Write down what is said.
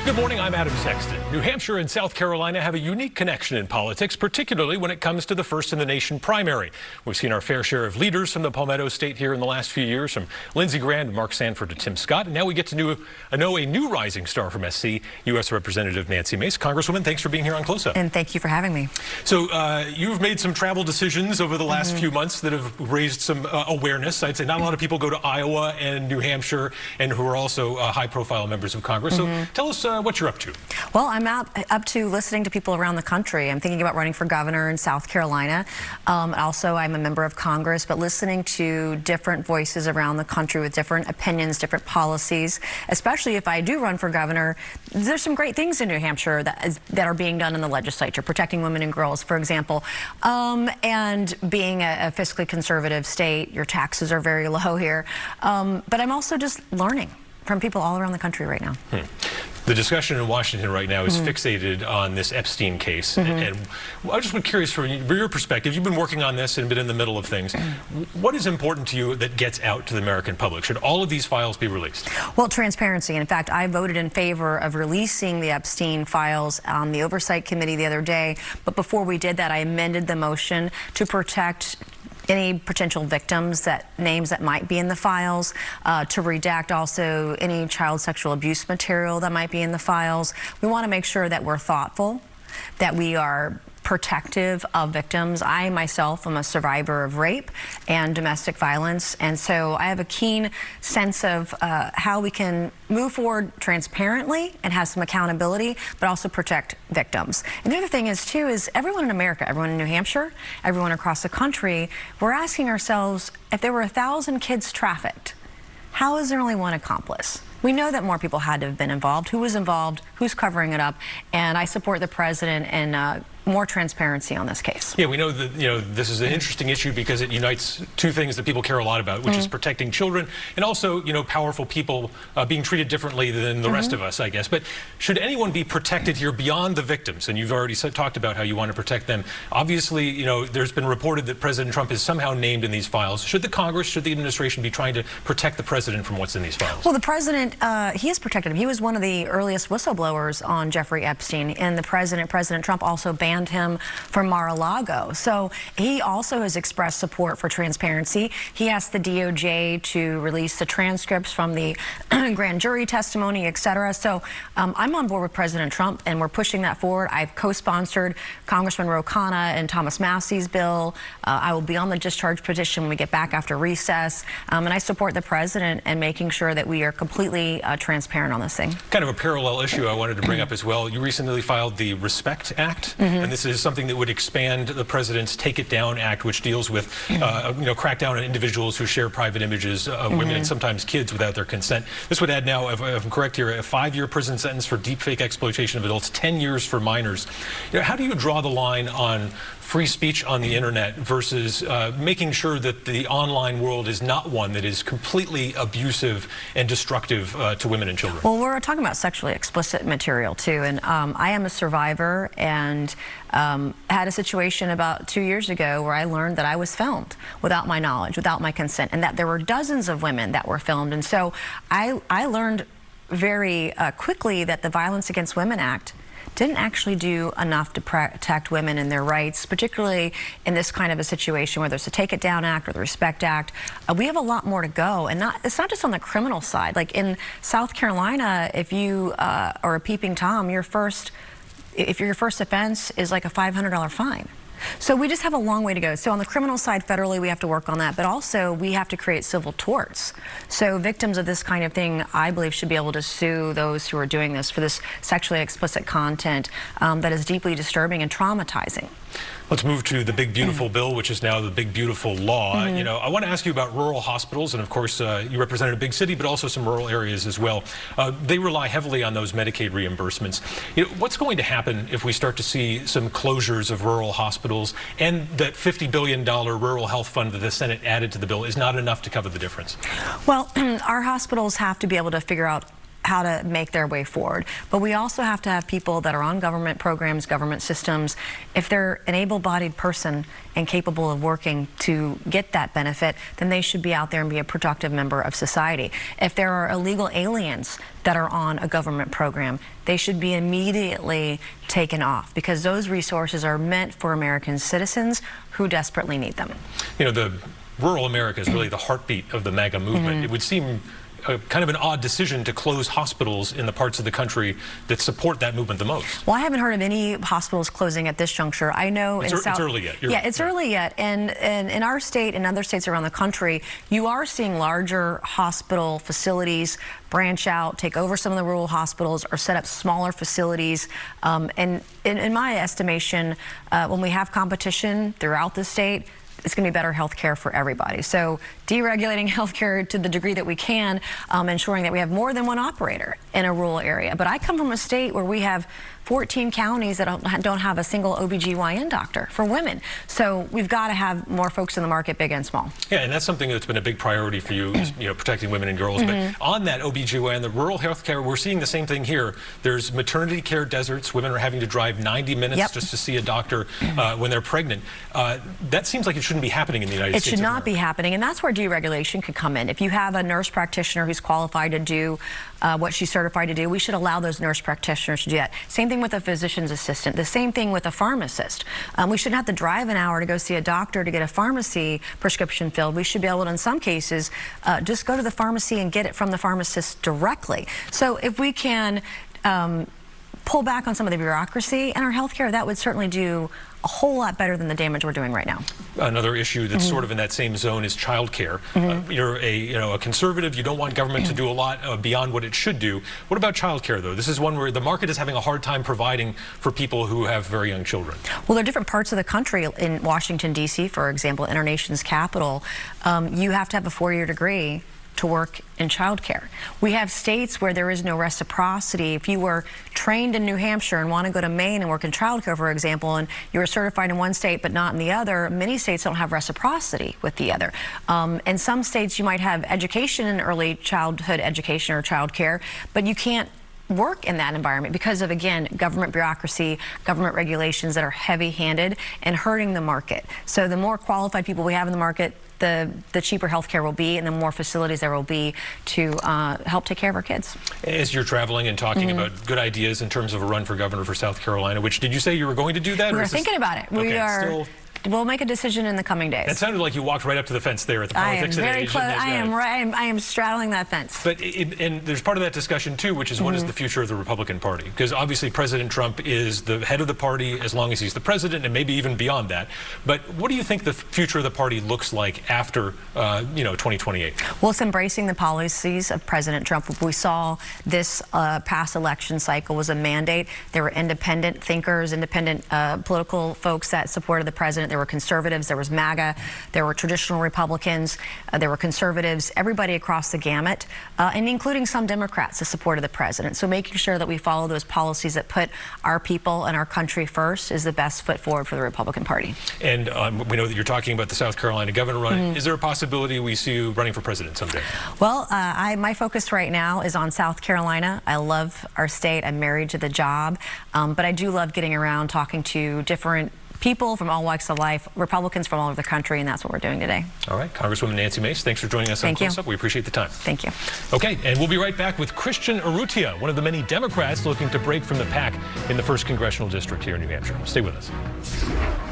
Good morning, I'm Adam Sexton. New Hampshire and South Carolina have a unique connection in politics, particularly when it comes to the first-in-the-nation primary. We've seen our fair share of leaders from the Palmetto State here in the last few years, from Lindsey Graham, Mark Sanford to Tim Scott. And now we get to know a new rising star from SC, U.S. Representative Nancy Mace. Congresswoman, thanks for being here on Close Up. And thank you for having me. So you've made some travel decisions over the last few months that have raised some awareness. I'd say not a lot of people go to Iowa and New Hampshire and who are also high-profile members of Congress. So tell us what you're up to. Well, I'm up to listening to people around the country. I'm thinking about running for governor in South Carolina. Also, I'm a member of Congress, but listening to different voices around the country with different opinions, different policies, especially if I do run for governor. There's some great things in New Hampshire that are being done in the legislature, protecting women and girls, for example. And being a fiscally conservative state, your taxes are very low here. But I'm also just learning from people all around the country right now. The discussion in Washington right now is fixated on this Epstein case. And I just was curious, from your perspective, you've been working on this and been in the middle of things. What is important to you that gets out to the American public? Should all of these files be released? Well, transparency. In fact, I voted in favor of releasing the Epstein files on the Oversight Committee the other day. But before we did that, I amended the motion to protect any potential victims, names that might be in the files, to redact also any child sexual abuse material that might be in the files. We want to make sure that we're thoughtful, that we are protective of victims. I myself am a survivor of rape and domestic violence, and so I have a keen sense of how we can move forward transparently and have some accountability, but also protect victims. And the other thing is too, is everyone in America, everyone in New Hampshire, everyone across the country, we're asking ourselves, if there were 1,000 kids trafficked, how is there only one accomplice? We know that more people had to have been involved. Who was involved? Who's covering it up? And I support the president in more transparency on this case. Yeah, we know that this is an interesting issue because it unites two things that people care a lot about, which is protecting children and also powerful people being treated differently than the rest of us, I guess. But should anyone be protected here beyond the victims? And you've already talked about how you want to protect them. Obviously, there's been reported that President Trump is somehow named in these files. Should the Congress, should the administration be trying to protect the president from what's in these files? Well, the president, he has protected him. He was one of the earliest whistleblowers on Jeffrey Epstein, and the President Trump also banned him from Mar-a-Lago. So he also has expressed support for transparency. He asked the DOJ to release the transcripts from the grand jury testimony, etc. So I'm on board with President Trump, and we're pushing that forward. I've co-sponsored Congressman Ro Khanna and Thomas Massey's bill. I will be on the discharge petition when we get back after recess. And I support the president in making sure that we are completely transparent on this thing. Kind of a parallel issue I wanted to bring up as well. You recently filed the RESPECT Act, and this is something that would expand the president's Take It Down Act, which deals with, crack down on individuals who share private images of women and sometimes kids without their consent. This would add now, if I'm correct here, a 5-year prison sentence for deepfake exploitation of adults, 10 years for minors. How do you draw the line on free speech on the internet versus making sure that the online world is not one that is completely abusive and destructive to women and children? Well, we're talking about sexually explicit material too, and I am a survivor and had a situation about 2 years ago where I learned that I was filmed without my knowledge, without my consent, and that there were dozens of women that were filmed. And so I learned very quickly that the Violence Against Women Act didn't actually do enough to protect women and their rights, particularly in this kind of a situation where there's the Take It Down Act or the RESPECT Act. We have a lot more to go, and it's not just on the criminal side. Like in South Carolina, if you are a peeping Tom, if your first offense is like a $500 fine. So we just have a long way to go. So on the criminal side, federally, we have to work on that, but also we have to create civil torts. So victims of this kind of thing, I believe, should be able to sue those who are doing this for this sexually explicit content that is deeply disturbing and traumatizing. Let's move to the Big Beautiful Bill, which is now the Big Beautiful Law. I want to ask you about rural hospitals, and of course, you represented a big city, but also some rural areas as well. They rely heavily on those Medicaid reimbursements. What's going to happen if we start to see some closures of rural hospitals, and that $50 billion rural health fund that the Senate added to the bill is not enough to cover the difference? Well, our hospitals have to be able to figure out how to make their way forward. But we also have to have people that are on government programs, government systems. If they're an able-bodied person and capable of working to get that benefit, then they should be out there and be a productive member of society. If there are illegal aliens that are on a government program, they should be immediately taken off, because those resources are meant for American citizens who desperately need them. You know, the rural America is really the heartbeat of the MAGA movement. It would seem kind of an odd decision to close hospitals in the parts of the country that support that movement the most. Well, I haven't heard of any hospitals closing at this juncture. I know it's early yet. It's early yet. And in our state and other states around the country, you are seeing larger hospital facilities branch out, take over some of the rural hospitals, or set up smaller facilities. And in my estimation, when we have competition throughout the state, it's going to be better health care for everybody. So deregulating health care to the degree that we can, ensuring that we have more than one operator in a rural area. But I come from a state where we have 14 counties that don't have a single OBGYN doctor for women. So we've got to have more folks in the market, big and small. Yeah, and that's something that's been a big priority for you, is, you know, protecting women and girls. But on that OBGYN, the rural health care, we're seeing the same thing here. There's maternity care deserts. Women are having to drive 90 minutes just to see a doctor when they're pregnant. That seems like it shouldn't be happening in the United States. It should not be happening, and that's where deregulation could come in. If you have a nurse practitioner who's qualified to do what she's certified to do, we should allow those nurse practitioners to do that. Same thing with a physician's assistant. The same thing with a pharmacist. We shouldn't have to drive an hour to go see a doctor to get a pharmacy prescription filled. We should be able to, in some cases, just go to the pharmacy and get it from the pharmacist directly. So if we can pull back on some of the bureaucracy in our healthcare, that would certainly do a whole lot better than the damage we're doing right now. Another issue that's sort of in that same zone is childcare. You're a conservative. You don't want government to do a lot beyond what it should do. What about childcare, though? This is one where the market is having a hard time providing for people who have very young children. Well, there are different parts of the country. In Washington, D.C., for example, in our nation's capital, you have to have a 4-year degree to work in childcare. We have states where there is no reciprocity. If you were trained in New Hampshire and want to go to Maine and work in childcare, for example, and you were certified in one state but not in the other, many states don't have reciprocity with the other. In some states, you might have education in early childhood education or childcare, but you can't work in that environment because of, again, government bureaucracy, government regulations that are heavy-handed and hurting the market. So the more qualified people we have in the market, the cheaper healthcare will be, and the more facilities there will be to help take care of our kids. As you're traveling and talking about good ideas in terms of a run for governor for South Carolina, which, did you say you were going to do that? We were thinking about it. Okay, we'll make a decision in the coming days. It sounded like you walked right up to the fence there at the Politics and Age. I am straddling that fence. But and there's part of that discussion too, which is what is the future of the Republican Party? Because obviously President Trump is the head of the party as long as he's the president, and maybe even beyond that. But what do you think the future of the party looks like after 2028? Well, it's embracing the policies of President Trump. What we saw this past election cycle was a mandate. There were independent thinkers, independent political folks that supported the president. There were conservatives, there was MAGA, there were traditional Republicans, there were conservatives, everybody across the gamut, and including some Democrats that supported the president. So making sure that we follow those policies that put our people and our country first is the best foot forward for the Republican Party. And we know that you're talking about the South Carolina governor run. Is there a possibility we see you running for president someday? Well, my focus right now is on South Carolina. I love our state. I'm married to the job, but I do love getting around, talking to different people from all walks of life, Republicans from all over the country, and that's what we're doing today. All right, Congresswoman Nancy Mace, thanks for joining us on Close Up. We appreciate the time. Thank you. Okay, and we'll be right back with Christian Urrutia, one of the many Democrats looking to break from the pack in the 1st Congressional District here in New Hampshire. Stay with us.